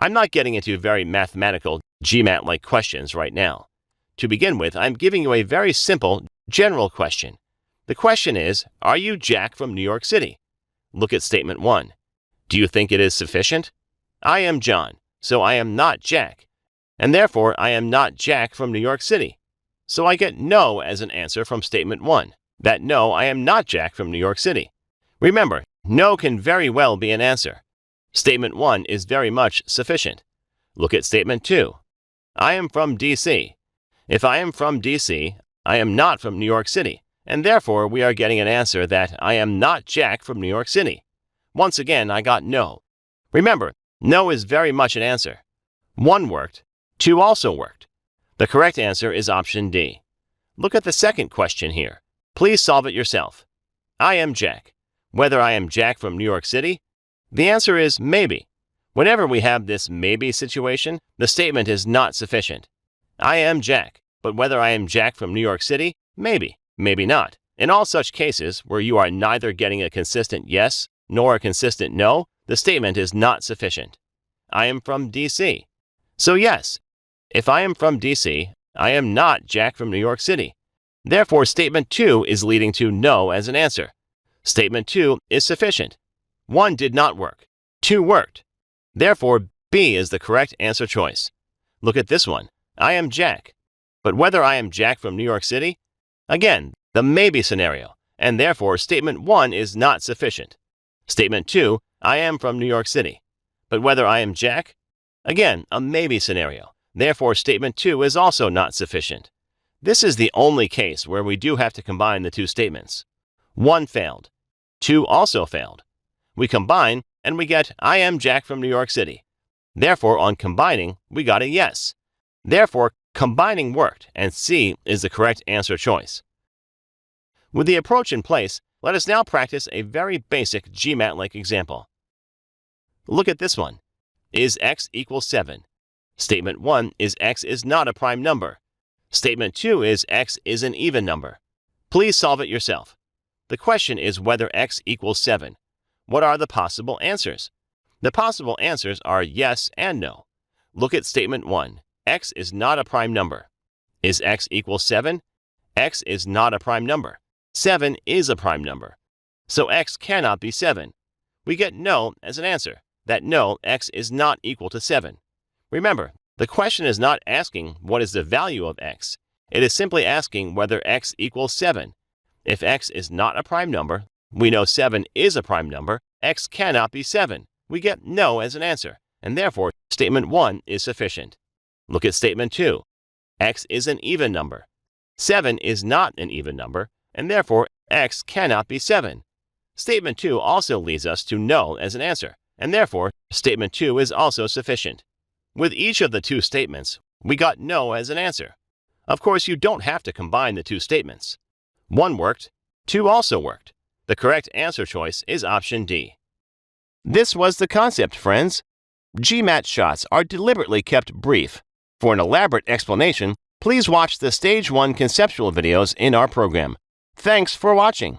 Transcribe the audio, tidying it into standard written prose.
I'm not getting into very mathematical GMAT-like questions right now. To begin with, I'm giving you a very simple, general question. The question is, are you Jack from New York City? Look at statement 1. Do you think it is sufficient? I am John, so I am not Jack, and therefore I am not Jack from New York City. So I get no as an answer from statement 1, that no, I am not Jack from New York City. Remember, no can very well be an answer. Statement 1 is very much sufficient. Look at statement 2. I am from D.C. If I am from D.C., I am not from New York City, and therefore we are getting an answer that I am not Jack from New York City. Once again, I got no. Remember, no is very much an answer. 1 worked, 2 also worked. The correct answer is option D. Look at the second question here. Please solve it yourself. I am Jack. Whether I am Jack from New York City? The answer is maybe. Whenever we have this maybe situation, the statement is not sufficient. I am Jack, but whether I am Jack from New York City? Maybe, maybe not. In all such cases where you are neither getting a consistent yes nor a consistent no, the statement is not sufficient. I am from D.C. So yes, if I am from D.C., I am not Jack from New York City. Therefore, statement 2 is leading to no as an answer. Statement 2 is sufficient. 1 did not work. 2 worked. Therefore, B is the correct answer choice. Look at this one. I am Jack. But whether I am Jack from New York City? Again, the maybe scenario, and therefore statement 1 is not sufficient. Statement 2, I am from New York City. But whether I am Jack? Again, a maybe scenario. Therefore, statement 2 is also not sufficient. This is the only case where we do have to combine the two statements. 1 failed. 2 also failed. We combine, and we get I am Jack from New York City. Therefore, on combining, we got a yes. Therefore, combining worked, and C is the correct answer choice. With the approach in place, let us now practice a very basic GMAT-like example. Look at this one. Is x equals 7? Statement 1 is x is not a prime number. Statement 2 is x is an even number. Please solve it yourself. The question is whether x equals 7. What are the possible answers? The possible answers are yes and no. Look at statement 1. X is not a prime number. Is x equals 7? X is not a prime number. 7 is a prime number. So x cannot be 7. We get no as an answer, that no, x is not equal to 7. Remember, the question is not asking what is the value of x. It is simply asking whether x equals 7. If x is not a prime number, we know 7 is a prime number, x cannot be 7. We get no as an answer, and therefore statement 1 is sufficient. Look at statement 2. X is an even number. 7 is not an even number, and therefore x cannot be 7. Statement 2 also leads us to no as an answer, and therefore statement 2 is also sufficient. With each of the two statements, we got no as an answer. Of course, you don't have to combine the two statements. 1 worked, 2 also worked. The correct answer choice is option D. This was the concept, friends. GMAT shots are deliberately kept brief. For an elaborate explanation, please watch the Stage 1 conceptual videos in our program. Thanks for watching.